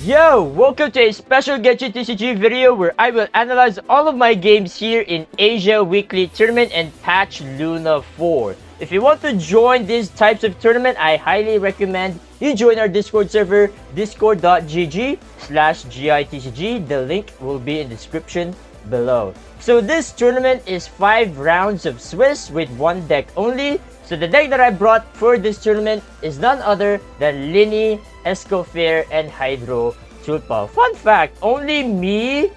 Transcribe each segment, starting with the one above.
Yo, welcome to a special Genshin TCG video where I will analyze all of my games here in Asia Weekly Tournament and Patch Luna 4. If you want to join these types of tournament, I highly recommend you join our Discord server, discord.gg/gitcg. The link will be in the description below. So this tournament is 5 rounds of Swiss with 1 deck only. So the deck that I brought for this tournament is none other than Lini, Escoffier, and Hydro Tulpa. Fun fact, only me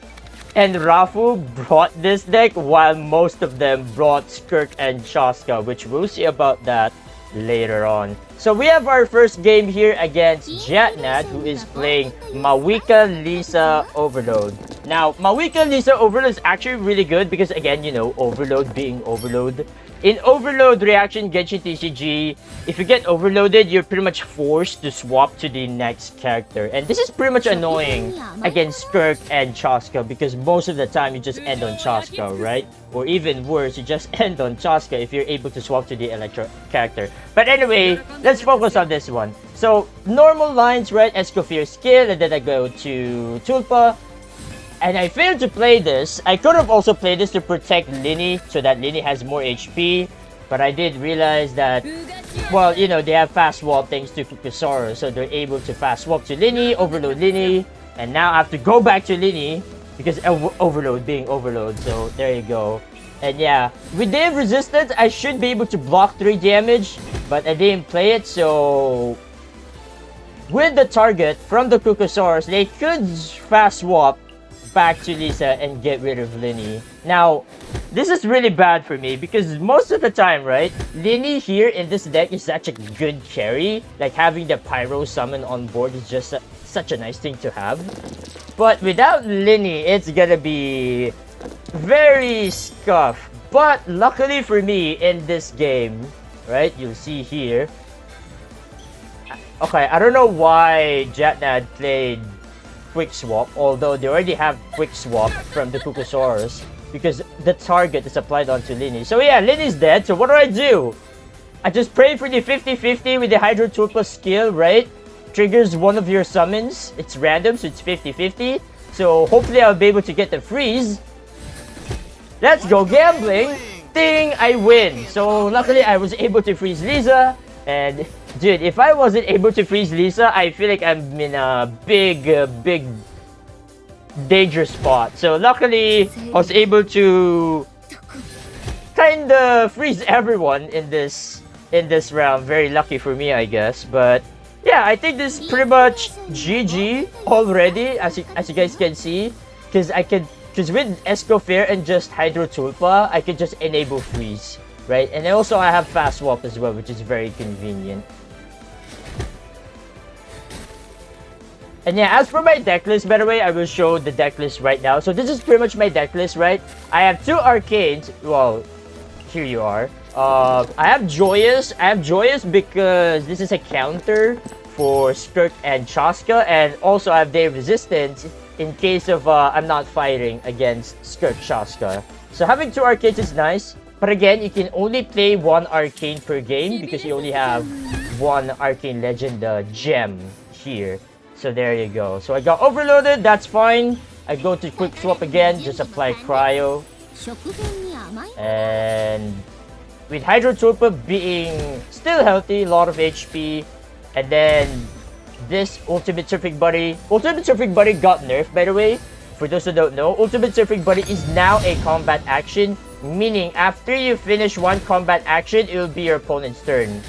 and Rafu brought this deck while most of them brought Skirk and Chaska, which we'll see about that later on. So we have our first game here against Jatnad, who is playing Mawika Lisa Overload. Now, Mawika Lisa Overload is actually really good because, again, you know, Overload being Overload. In Overload Reaction Genshin TCG, if you get overloaded, you're pretty much forced to swap to the next character. And this is pretty much annoying against Skirk and Chaska because most of the time you just end on Chaska, right? Or even worse, you just end on Chaska if you're able to swap to the Electro character. But anyway, let's focus on this one. So, normal lines, right? Escoffier skill, and then I go to Tulpa. And I failed to play this. I could have also played this to protect Lini so that Lini has more HP. But I did realize that, well, you know, they have fast swap thanks to Kukusaro. So they're able to fast swap to Lini, overload Lini. And now I have to go back to Lini because overload being overload. So there you go. And yeah, with Day of Resistance, I should be able to block 3 damage. But I didn't play it, so with the target from the Kukusaurus, they could fast swap back to Lisa and get rid of Lini. Now, this is really bad for me because most of the time, right, Lini here in this deck is such a good carry. Like having the Pyro summon on board is just such a nice thing to have. But without Lini, it's gonna be very scuffed. But luckily for me in this game, right, you'll see here. Okay, I don't know why Jatnad played Quick Swap, although they already have Quick Swap from the Kukusaurus because the target is applied onto Lini. So yeah, Lini's dead, so what do? I just pray for the 50-50 with the Hydro Tulpa skill, right? Triggers one of your summons. It's random, so it's 50-50. So hopefully I'll be able to get the freeze. Let's go gambling! Ding! I win! So luckily I was able to freeze Lisa. And dude, if I wasn't able to freeze Lisa, I feel like I'm in a big danger spot. So luckily, I was able to kinda freeze everyone in this round. Very lucky for me, I guess. But yeah, I think this is pretty much GG already, as you guys can see, because with Escoffier and just Hydro Tulpa, I could just enable freeze. Right, and also I have fast swap as well, which is very convenient. And yeah, as for my deck list, by the way, I will show the deck list right now. So this is pretty much my deck list, right? I have 2 Arcades. Well, here you are. I have Joyous. I have Joyous because this is a counter for Skirk and Chaska, and also I have Day of Resistance in case of I'm not fighting against Skirk Chaska. So having 2 Arcades is nice. But again, you can only play 1 Arcane per game because you only have 1 Arcane Legend gem here. So there you go. So I got overloaded, that's fine. I go to Quick Swap again, just apply Cryo. And with Hydro Tulpa being still healthy, a lot of HP. And then this Ultimate Surfing Buddy. Ultimate Surfing Buddy got nerfed, by the way. For those who don't know, Ultimate Surfing Buddy is now a combat action. Meaning, after you finish 1 combat action, it will be your opponent's turn.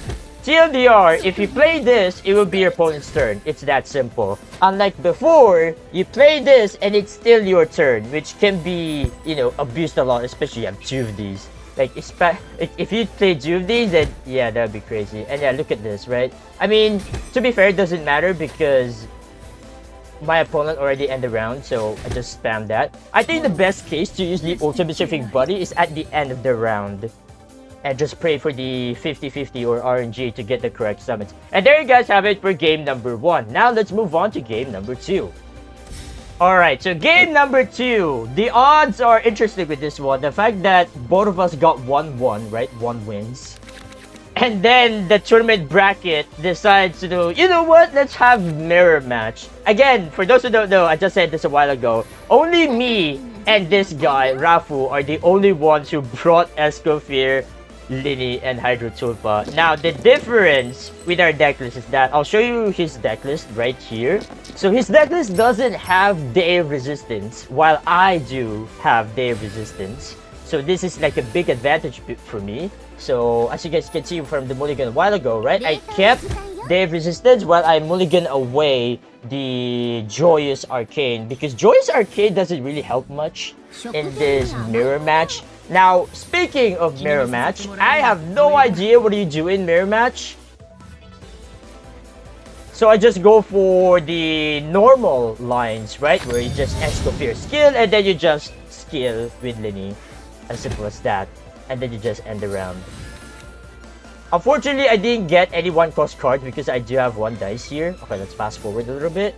TLDR, if you play this, it will be your opponent's turn. It's that simple. Unlike before, you play this and it's still your turn, which can be, you know, abused a lot, especially you have 2 of these. Like, if you play 2 of these, then yeah, that would be crazy. And yeah, look at this, right? I mean, to be fair, it doesn't matter because my opponent already ended the round, so I just spam that. I think the best case to use the Ultimate Surfing Buddy is at the end of the round. And just pray for the 50-50 or RNG to get the correct summons. And there you guys have it for game number 1. Now let's move on to game number 2. Alright, so game number 2. The odds are interesting with this one. The fact that both of us got 1-1, right? 1 wins. And then the tournament bracket decides to do, you know what, let's have mirror match. Again, for those who don't know, I just said this a while ago, only me and this guy, Rafu, are the only ones who brought Escoffier, Lini, and Hydro Tulpa. Now, the difference with our deck list is that, I'll show you his deck list right here. So his deck list doesn't have Day Resistance, while I do have Day Resistance. So this is like a big advantage for me. So, as you guys can see from the mulligan a while ago, right? I kept Day Resistance while I mulligan away the Joyous Arcane. Because Joyous Arcane doesn't really help much in this mirror match. Now, speaking of mirror match, I have no idea what you do in mirror match. So I just go for the normal lines, right? Where you just Escoffier skill and then you just skill with Lini. As simple as that. And then you just end the round. Unfortunately, I didn't get any one-cost cards because I do have one dice here. Okay, let's fast forward a little bit.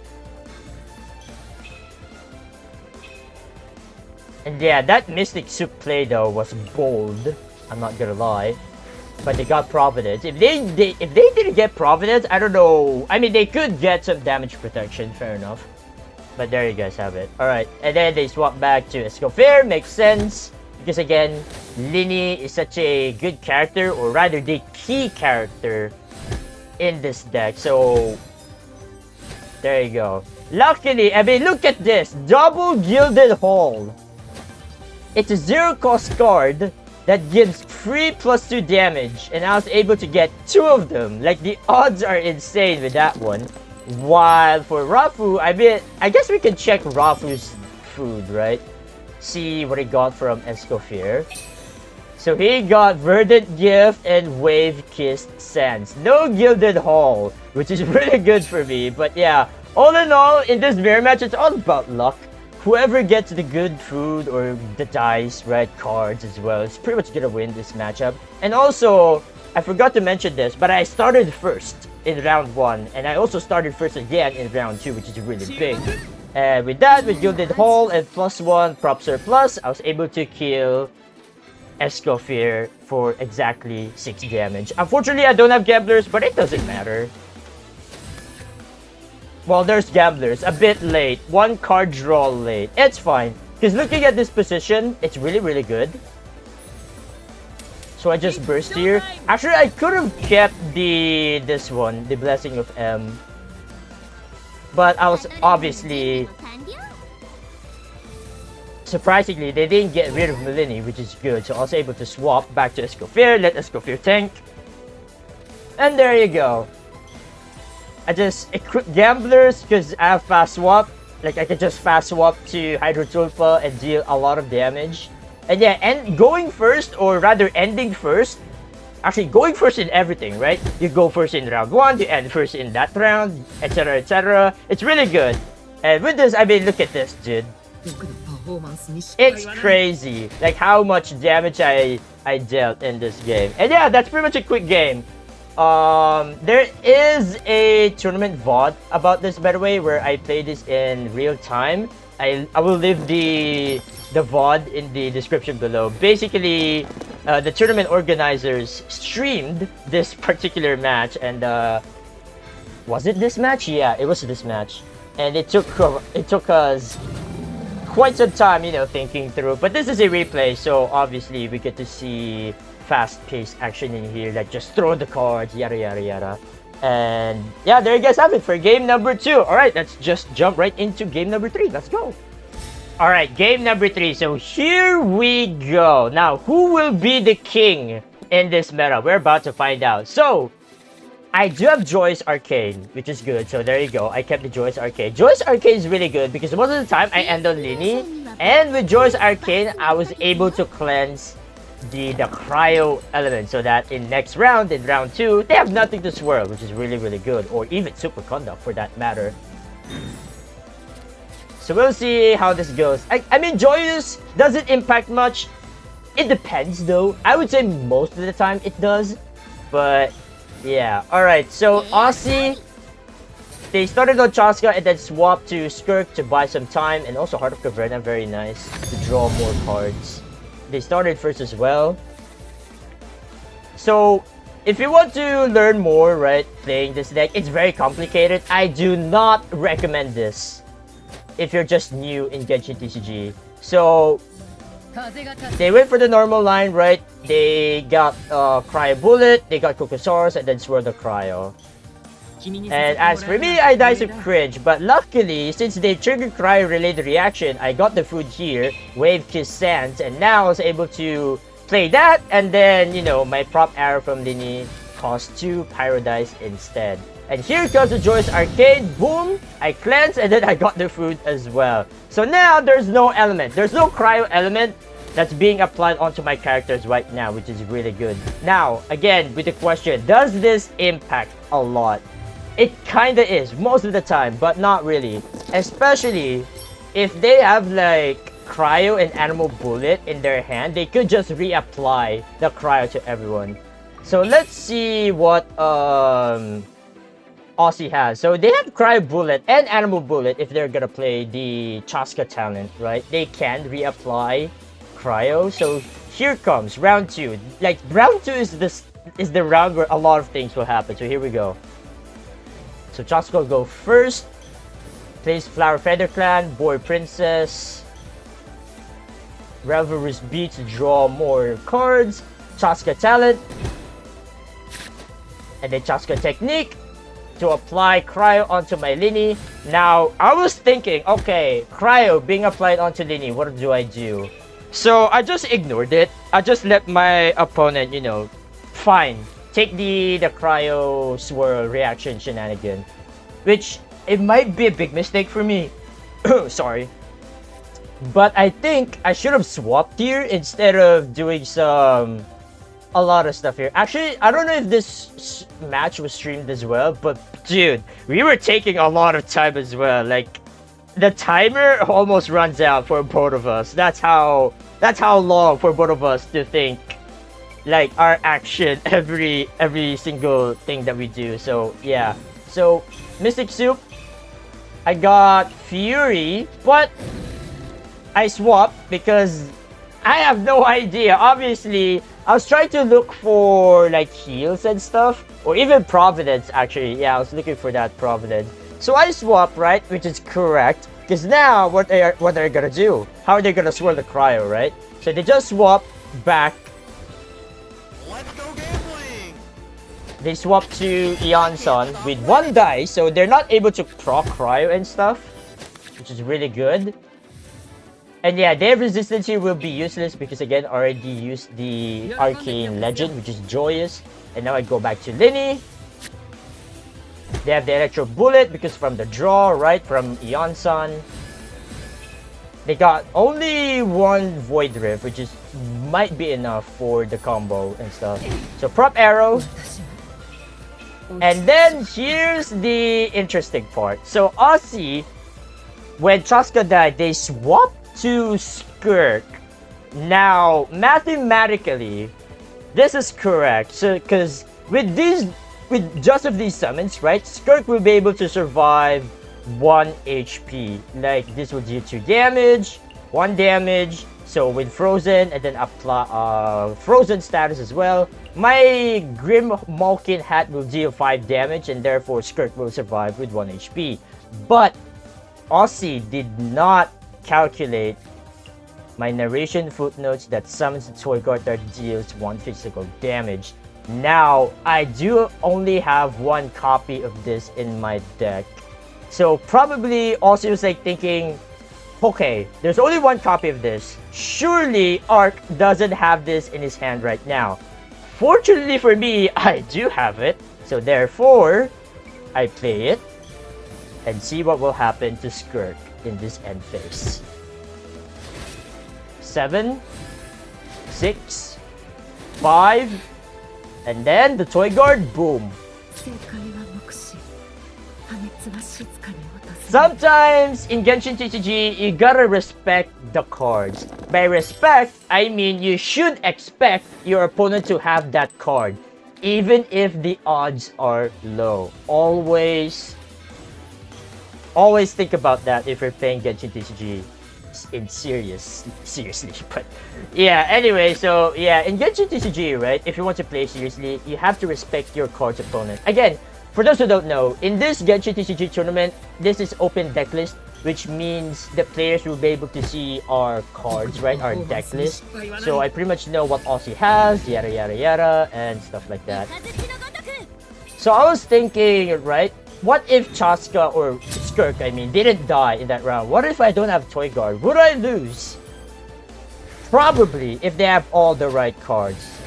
And yeah, that Mystic Soup play though was bold. I'm not gonna lie. But they got Providence. If they didn't get Providence, I don't know. I mean, they could get some damage protection, fair enough. But there you guys have it. Alright, and then they swap back to Escoffier, makes sense. Because again, Lini is such a good character, or rather the key character in this deck. So, there you go. Luckily, I mean, look at this. Double Gilded Hall. It's a 0-cost card that gives free +2 damage. And I was able to get 2 of them. Like, the odds are insane with that one. While for Rafu, I mean, I guess we can check Rafu's food, right? See what he got from Escoffier. So he got Verdant Gift and Wave Kissed Sands. No Gilded Hall, which is really good for me. But yeah, all in all, in this mirror match, it's all about luck. Whoever gets the good food or the dice, right, cards as well, is pretty much gonna win this matchup. And also, I forgot to mention this, but I started first in round 1. And I also started first again in round 2, which is really big. And with that, with Gilded Hall and +1 Prop Surplus, I was able to kill Escoffier for exactly 6 damage. Unfortunately, I don't have Gamblers, but it doesn't matter. Well, there's Gamblers, a bit late. 1 card draw late. It's fine. Because looking at this position, it's really, really good. So I just burst here. Actually, I could have kept this one, the Blessing of M. But I was obviously... Surprisingly, they didn't get rid of Melini, which is good. So I was able to swap back to Escoffier, let Escoffier tank. And there you go. I just equip Gamblers because I have fast swap. Like, I can just fast swap to Hydro Tulpa and deal a lot of damage. And yeah, and going first, or rather ending first, actually going first in everything, right? You go first in round 1, you end first in that round, etc, etc. It's really good. And with this, I mean, look at this, dude. It's crazy, like how much damage I dealt in this game. And yeah, that's pretty much a quick game. There is a tournament VOD about this, by the way, where I play this in real time. I will leave the VOD in the description below. Basically, the tournament organizers streamed this particular match, and was it this match? Yeah, it was this match, and it took us quite some time, you know, thinking through. But this is a replay, so obviously we get to see fast-paced action in here, like just throw the cards, yada yada yada. And yeah, there you guys have it for game number 2. All right, let's just jump right into game number 3. Let's go. All right, game number 3. So here we go. Now, who will be the king in this meta? We're about to find out. So, I do have Joyous Arcane, which is good. So there you go. I kept the Joyous Arcane. Joyous Arcane is really good because most of the time I end on Lini. And with Joyous Arcane, I was able to cleanse the cryo element so that in next round, in round 2, they have nothing to swirl, which is really, really good. Or even Superconduct for that matter. So we'll see how this goes. I mean, Joyous doesn't impact much. It depends though. I would say most of the time it does. But yeah. Alright, so Aussie, they started on Chaska and then swapped to Skirk to buy some time. And also Heart of Caverna, very nice, to draw more cards. They started first as well. So if you want to learn more, right, playing this deck, it's very complicated. I do not recommend this if you're just new in Genshin TCG. So they went for the normal line, right? They got Cryo Bullet, they got Kokosaurus, and then Swirl the Cryo. And as for me, I died some cringe, but luckily, since they triggered cryo-related reaction, I got the food here, Wave Kiss Sands, and now I was able to play that, and then, you know, my prop arrow from Lini cost 2 Pyro Dice instead. And here comes the Joyous Arcade, boom, I cleanse, and then I got the food as well. So now, there's no element, there's no cryo element that's being applied onto my characters right now, which is really good. Now, again, with the question, does this impact a lot? It kinda is, most of the time, but not really. Especially if they have like Cryo and Animal Bullet in their hand, they could just reapply the Cryo to everyone. So let's see what Aussie has. So they have Cryo Bullet and Animal Bullet if they're gonna play the Chaska talent, right? They can reapply Cryo. So here comes round 2. Like round 2 is the round where a lot of things will happen. So here we go. So Chaska will go first, plays Flower Feather Clan, Boy Princess, Revelry's Beat to draw more cards, Chaska Talent, and then Chaska Technique to apply Cryo onto my Lini. Now, I was thinking, okay, Cryo being applied onto Lini, what do I do? So I just ignored it. I just let my opponent, you know, fine. Take the Cryo Swirl reaction shenanigan, which it might be a big mistake for me. Sorry. But I think I should have swapped here instead of doing a lot of stuff here. Actually, I don't know if this match was streamed as well, but dude, we were taking a lot of time as well. Like, the timer almost runs out for both of us. That's how long for both of us to think like our action every single thing that we do. So yeah, so Mystic Soup, I got Fury, but I swapped because I have no idea. Obviously, I was trying to look for like heals and stuff, or even Providence. Actually, yeah, I was looking for that Providence. So I swapped, right, which is correct, because now what they're gonna do? How are they gonna swirl the Cryo, right? So they just swap back. They swap to Eon Sun with 1 die, so they're not able to proc Cryo and stuff, which is really good. And yeah, their resistance here will be useless because again, already used the Arcane Legend, which is Joyous. And now I go back to Lini. They have the Electro Bullet because from the draw, right, from Eon Sun. They got only 1 Void Rift, which might be enough for the combo and stuff. So prop arrow. And then here's the interesting part. So Aussie, when Chaska died, they swapped to Skirk. Now, mathematically, this is correct. So, because with just of these summons, right, Skirk will be able to survive 1 HP. Like this will deal 2 damage, 1 damage. So with Frozen and then apply Frozen status as well, my Grim Malkin hat will deal 5 damage and therefore Skirk will survive with 1 HP. But Aussie did not calculate my narration footnotes that summons the Toy Guard that deals 1 physical damage. Now, I do only have 1 copy of this in my deck. So probably Aussie was like thinking, okay, there's only 1 copy of this. Surely Arc doesn't have this in his hand right now. Fortunately for me, I do have it. So therefore, I play it and see what will happen to Skirk in this end phase. 7, 6, 5, and then the Toy Guard, boom. Sometimes in Genshin TCG, you gotta respect the cards. By respect, I mean you should expect your opponent to have that card, even if the odds are low. Always think about that if you're playing Genshin TCG. is in seriously. But yeah, anyway, so yeah, in Genshin TCG, right, if you want to play seriously, you have to respect your card's opponent. Again, for those who don't know, in this Genshin TCG tournament, this is open deck list, which means the players will be able to see our cards, right, our deck list. So I pretty much know what Aussie has, yada yada yada, and stuff like that. So I was thinking, right, what if Chaska or Skirk, I mean, didn't die in that round? What if I don't have Toy Guard? Would I lose? Probably, if they have all the right cards.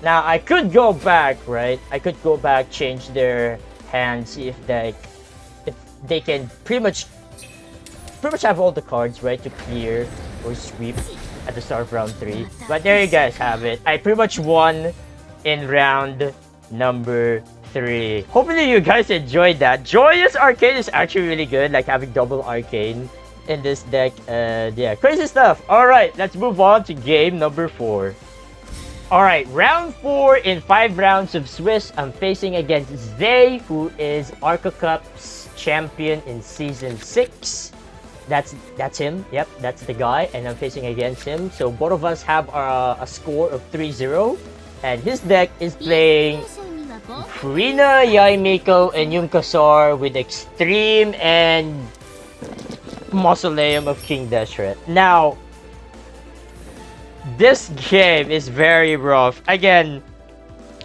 Now, I could go back, right? I could go back, change their hand, see if they can pretty much have all the cards, right, to clear or sweep at the start of round 3. But there you guys have it. I pretty much won in round number 3. Hopefully you guys enjoyed that. Joyous Arcane is actually really good, like having double Arcane in this deck. Yeah, crazy stuff. Alright, let's move on to game number 4. Alright, round 4 in 5 rounds of Swiss. I'm facing against Zay, who is Arca Cup's champion in Season 6. That's him. Yep, that's the guy. And I'm facing against him. So both of us have a score of 3-0. And his deck is playing Furina, Yaimiko, and Yumkasar with Extreme and Mausoleum of King Deshret. Now, this game is very rough. Again,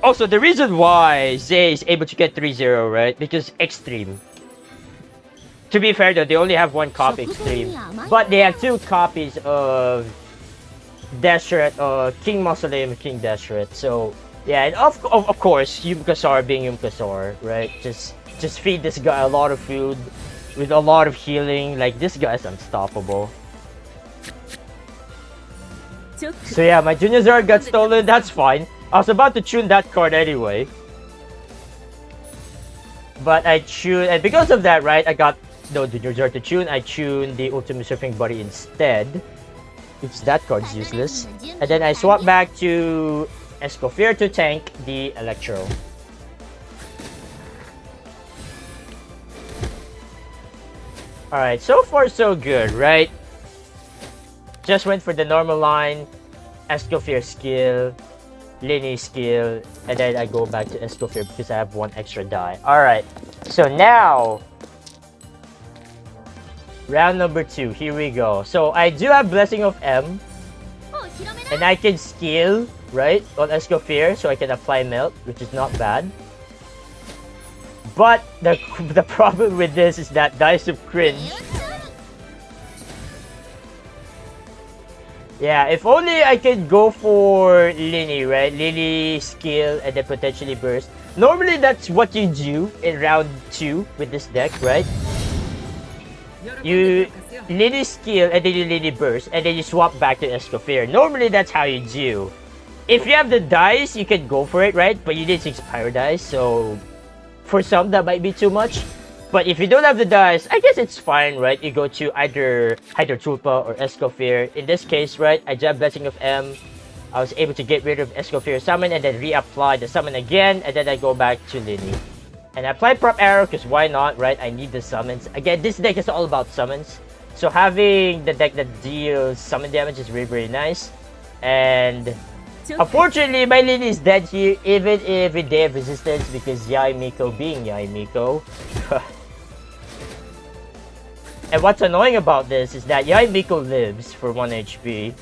also the reason why Zay is able to get 3-0, right? Because Extreme. To be fair though, they only have one copy Extreme. But they have 2 copies of Deshret, King Mausoleum of King Deshret. So, yeah, and of course, Yumkasar being Yumkasar, right? Just feed this guy a lot of food with a lot of healing. Like, this guy's unstoppable. So yeah, my Junior Zard got stolen, that's fine. I was about to tune that card anyway. But I tuned, and because of that, right, I got no Junior Zard to tune. I tuned the Ultimate Surfing Buddy instead. Which that card's useless. And then I swap back to Escoffier to tank the Electro. Alright, so far so good, right? Just went for the normal line, Escoffier skill, Linny skill, and then I go back to Escoffier because I have 1 extra die. Alright, so now, round number 2, here we go. So I do have Blessing of M, and I can skill, right, on Escoffier, so I can apply Melt, which is not bad. But the problem with this is that Dice of Cringe. Yeah, if only I could go for Linny, right? Linny, skill, and then potentially burst. Normally, that's what you do in round 2 with this deck, right? You Linny skill, and then you Linny burst, and then you swap back to Escoffier. Normally, that's how you do. If you have the dice, you can go for it, right? But you need 6 Pyro dice, so for some, that might be too much. But if you don't have the dice, I guess it's fine, right? You go to either Hydro Tulpa or Escoffier. In this case, right, I jab Blessing of M. I was able to get rid of Escoffier summon and then reapply the summon again, and then I go back to Linny. And I apply Prop Arrow because why not, right? I need the summons. Again, this deck is all about summons. So having the deck that deals summon damage is really, really nice. And unfortunately, my Linny is dead here, even if they have resistance because Yaimiko being Yaimiko. And what's annoying about this is that Yaimiko lives for 1 HP.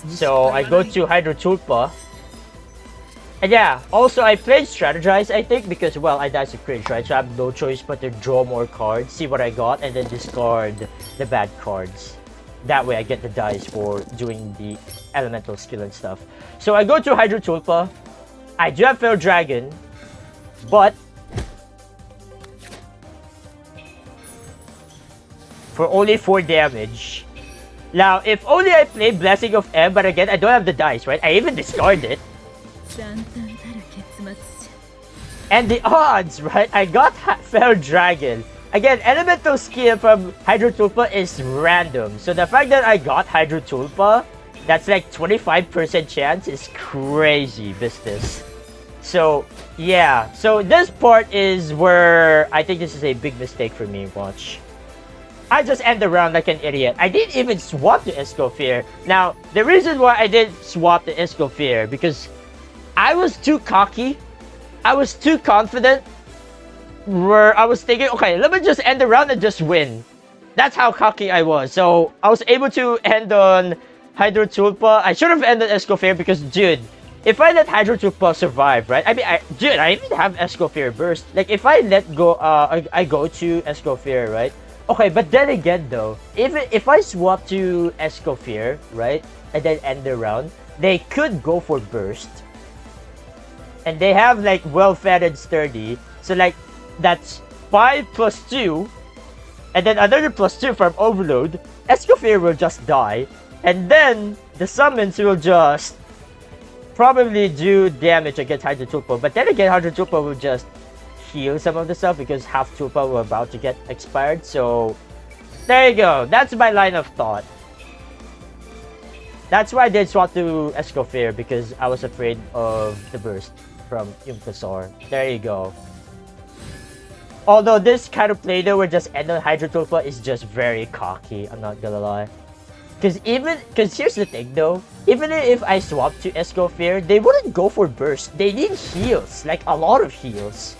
So I go to Hydro Tulpa. And yeah, also I played Strategize, I think, because, well, I died to Cringe, right? So I have no choice but to draw more cards, see what I got, and then discard the bad cards. That way I get the dice for doing the elemental skill and stuff. So I go to Hydro Tulpa. I do have Feral Dragon, but for only 4 damage. Now, if only I play Blessing of M, but again, I don't have the dice, right? I even discard it. And the odds, right? I got Feral Dragon. Again, elemental skill from Hydro Tulpa is random. So the fact that I got Hydro Tulpa, that's like 25% chance, is crazy business. So, yeah. So this part is where I think this is a big mistake for me. Watch. I just end the round like an idiot. I didn't even swap to Escoffier. Now, the reason why I didn't swap to Escoffier, because I was too cocky. I was too confident. Where I was thinking, okay, let me just end the round and just win. That's how cocky I was. So, I was able to end on Hydro Tulpa. I should have ended Escoffier because, dude, if I let Hydro Tulpa survive, right? I mean, I even have Escoffier burst. Like, if I let go, I go to Escoffier, right? Okay, but then again, though, if I swap to Escoffier, right, and then end the round, they could go for burst. And they have, like, well-fed and sturdy. So, like, that's 5 plus 2. And then another plus 2 from Overload. Escoffier will just die. And then, the summons will just probably do damage against Hydro Tulpa. But then again, Hydro Tulpa will just heal some of the stuff because half Tulpa were about to get expired. So, there you go. That's my line of thought. That's why I did swap to Escoffier, because I was afraid of the burst from Yumkasaur. There you go. Although this kind of play though, where just end on Hydro Tulpa is just very cocky, I'm not gonna lie. Because here's the thing though, even if I swap to Escoffier, they wouldn't go for burst. They need heals, like a lot of heals.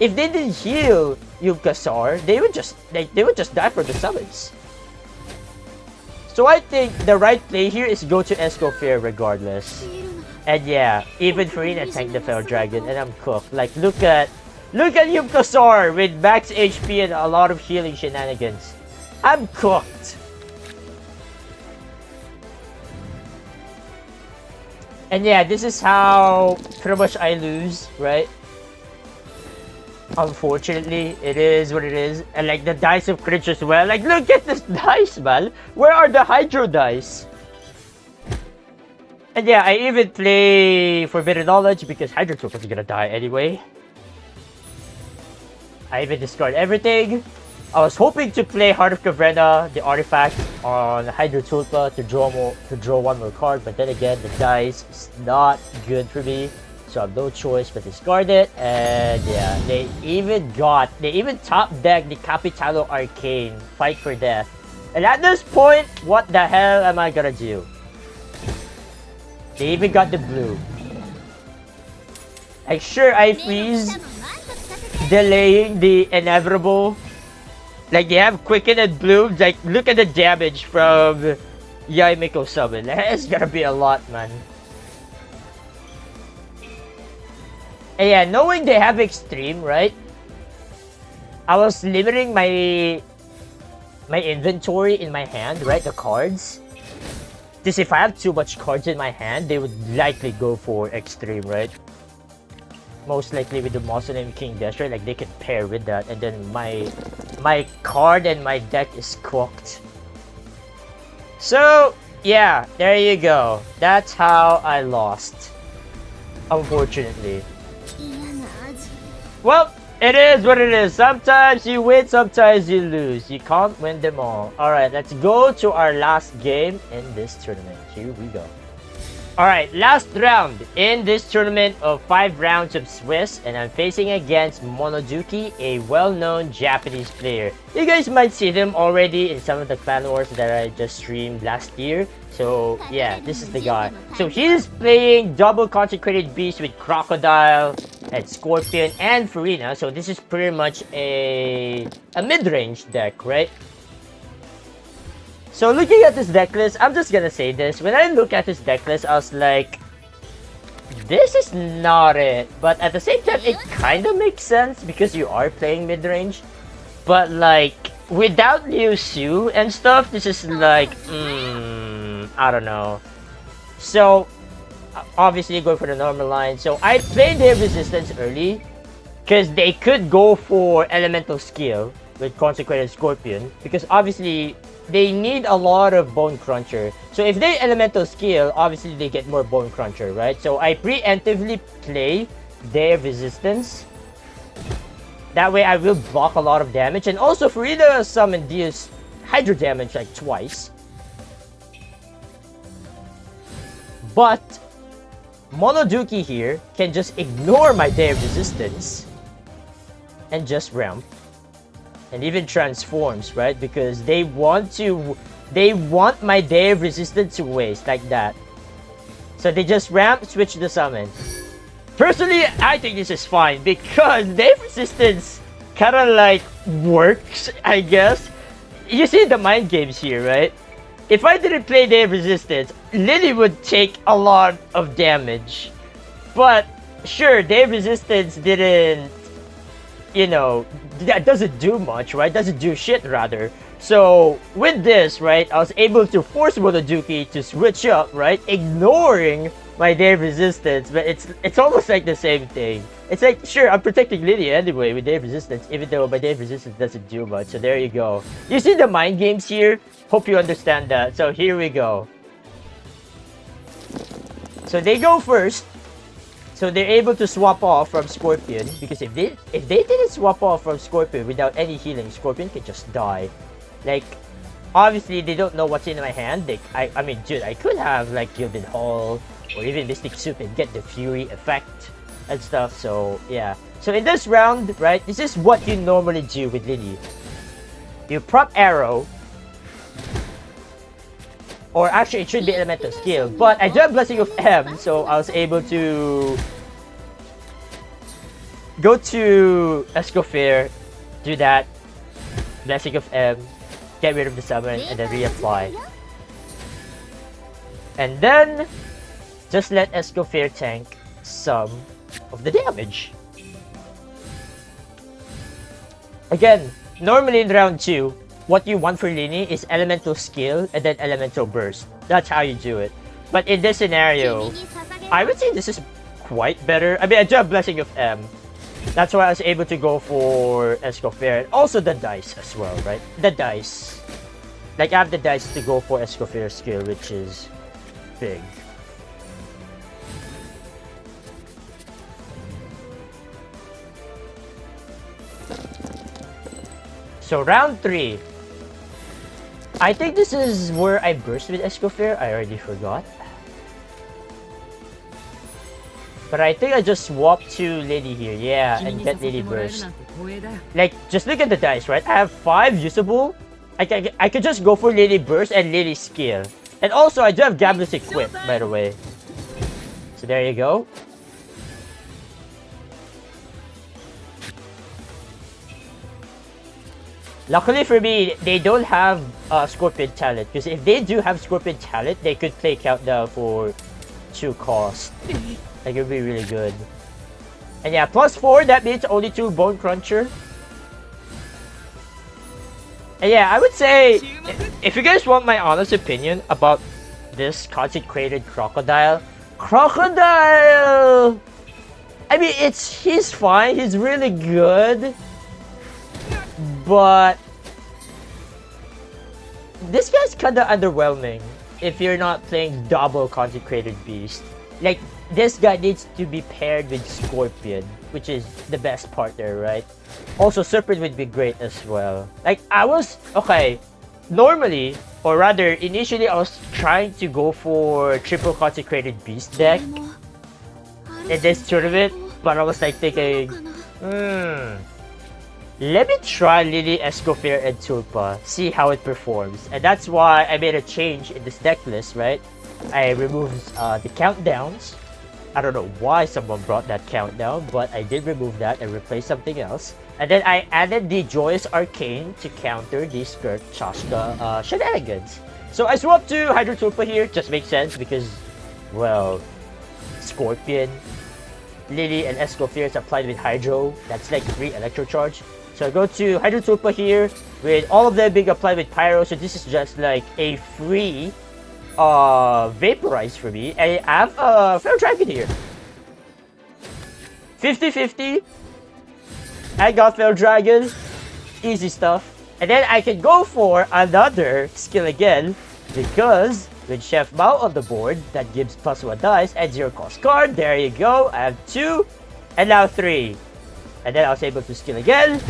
If they didn't heal Yumkasaur, they would just die for the summons. So I think the right play here is go to Escoffier regardless. And yeah, even Farina tanked the Fell Dragon and I'm cooked. Like look at Yumkasaur with max HP and a lot of healing shenanigans. I'm cooked. And yeah, this is how pretty much I lose, right? Unfortunately, it is what it is. And like the dice of cringe as well. Like look at this dice, man. Where are the Hydro dice? And yeah, I even play Forbidden Knowledge because Hydro Tulpa is gonna die anyway. I even discard everything. I was hoping to play Heart of Caverna, the artifact, on Hydro Tulpa to draw one more card, but then again, the dice is not good for me, so I have no choice but discard it. And yeah, they even top deck the Capitalo Arcane, Fight for Death. And at this point, what the hell am I gonna do? They even got the blue. Like sure, I freeze, delaying the inevitable. Like they have Quicken and Bloom. Like look at the damage from Yaimiko summon. That's gonna be a lot, man. And yeah, knowing they have Extreme, right? I was limiting my inventory in my hand, right? The cards. Because if I have too much cards in my hand, they would likely go for Extreme, right? Most likely with the Mausoleum King Destroy, like they can pair with that, and then my card and my deck is cooked. So yeah, there you go. That's how I lost. Unfortunately. Well, it is what it is. Sometimes you win, sometimes you lose. You can't win them all. Alright, let's go to our last game in this tournament. Here we go. Alright, last round in this tournament of 5 rounds of Swiss, and I'm facing against Monoduki, a well-known Japanese player. You guys might see him already in some of the Clan Wars that I just streamed last year. So yeah, this is the guy. So he's playing double Consecrated Beast with Crocodile and Scorpion and Farina. So this is pretty much a mid-range deck, right? So looking at this deck list, I'm just gonna say this. When I look at this deck list, I was like, this is not it. But at the same time, it kind of makes sense because you are playing mid-range. But like, without Liu Su and stuff, this is like, I don't know. So, obviously going for the normal line. So I played their resistance early because they could go for Elemental Skill with Consecrated Scorpion. Because obviously, they need a lot of Bone Cruncher. So if they Elemental Skill, obviously they get more Bone Cruncher, right? So I preemptively play their resistance. That way I will block a lot of damage. And also Farina summon deals Hydro damage like twice. But Monoduki here can just ignore my Day of Resistance and just ramp. and even transforms, right? Because they want my Day of Resistance to waste like that. So they just ramp, switch the summon. Personally, I think this is fine because Day of Resistance kind of like works, I guess. You see the mind games here, right? If I didn't play Day of Resistance, Lily would take a lot of damage. But sure, Day of Resistance didn't, that doesn't do much, right? Doesn't do shit, rather. So with this, right, I was able to force Motoduki to switch up, right, ignoring my Day of Resistance, but it's almost like the same thing. It's like, sure, I'm protecting Lily anyway with Day of Resistance, even though my Day of Resistance doesn't do much. So there you go. You see the mind games here? Hope you understand that. So here we go. So they go first. So they're able to swap off from Scorpion, because if they didn't swap off from Scorpion without any healing, Scorpion could just die. Like, obviously they don't know what's in my hand. I mean, dude, I could have like Gilded Hall or even Mystic Soup and get the Fury effect and stuff. So yeah. So in this round, right, this is what you normally do with Lily. You prop Arrow. Or actually, it should be Elemental Skill. But I do have Blessing of M, so I was able to go to Escoffier, do that, Blessing of M, get rid of the summon, and then reapply. And then, just let Escoffier tank some of the damage. Again, normally in round 2, what you want for Lini is Elemental Skill and then Elemental Burst. That's how you do it. But in this scenario, I would say this is quite better. I mean, I do have Blessing of M. That's why I was able to go for Escoffier. And also the dice as well, right? The dice. Like, I have the dice to go for Escoffier's skill, which is big. So round 3. I think this is where I burst with Escoffier. I already forgot. But I think I just swap to Lily here. Yeah, and get Lily burst. Like, just look at the dice, right? I have 5 usable. I could just go for Lily burst and Lily skill. And also, I do have Gablis equipped, by the way. So there you go. Luckily for me, they don't have Scorpion talent, because if they do have Scorpion talent, they could play Countdown for 2 cost. Like, it would be really good. And yeah, +4, that means only 2 Bone Cruncher. And yeah, I would say, if you guys want my honest opinion about this Consecrated Crocodile, I mean, he's fine, he's really good. But this guy's kinda underwhelming if you're not playing double Consecrated Beast. Like, this guy needs to be paired with Scorpion, which is the best partner, right? Also, Serpent would be great as well. Like, normally, or rather, initially I was trying to go for triple Consecrated Beast deck in this tournament, but I was like thinking, let me try Lily, Escoffier, and Tulpa, see how it performs. And that's why I made a change in this deck list, right? I removed the countdowns. I don't know why someone brought that countdown, but I did remove that and replace something else. And then I added the Joyous Arcane to counter the Skirt Chashka shenanigans. So I swapped to Hydro Tulpa here, just makes sense because, well, Scorpion, Lily, and Escoffier is applied with Hydro. That's like 3 Electro Charge. So I go to Hydro Tulpa here, with all of them being applied with Pyro, so this is just like a free Vaporize for me. And I have a Feral Dragon here. 50-50. I got Feral Dragon. Easy stuff. And then I can go for another skill again, because with Chef Mao on the board, that gives +1 dice and 0 cost card. There you go. I have 2, and now 3. And then I was able to skill again.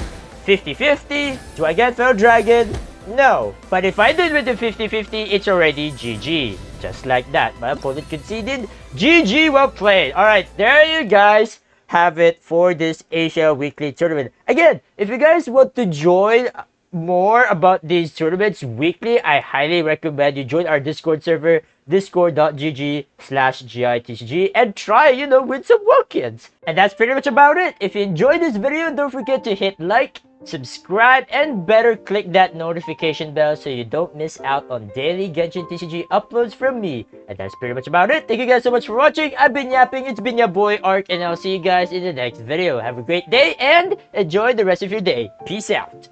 50-50. Do I get Feral Dragon? No. But if I did with the 50-50, it's already GG. Just like that. My opponent conceded. GG, well played. Alright, there you guys. have it for this Asia Weekly Tournament. Again, if you guys want to join more about these tournaments weekly, I highly recommend you join our Discord server, discord.gg/gitcg, and try, win some walk-ins. And that's pretty much about it. If you enjoyed this video, don't forget to hit like, subscribe, and better click that notification bell so you don't miss out on daily Genshin TCG uploads from me. And that's pretty much about it. Thank you guys so much for watching. I've been yapping. It's been your boy Ark, and I'll see you guys in the next video. Have a great day and enjoy the rest of your day. Peace out.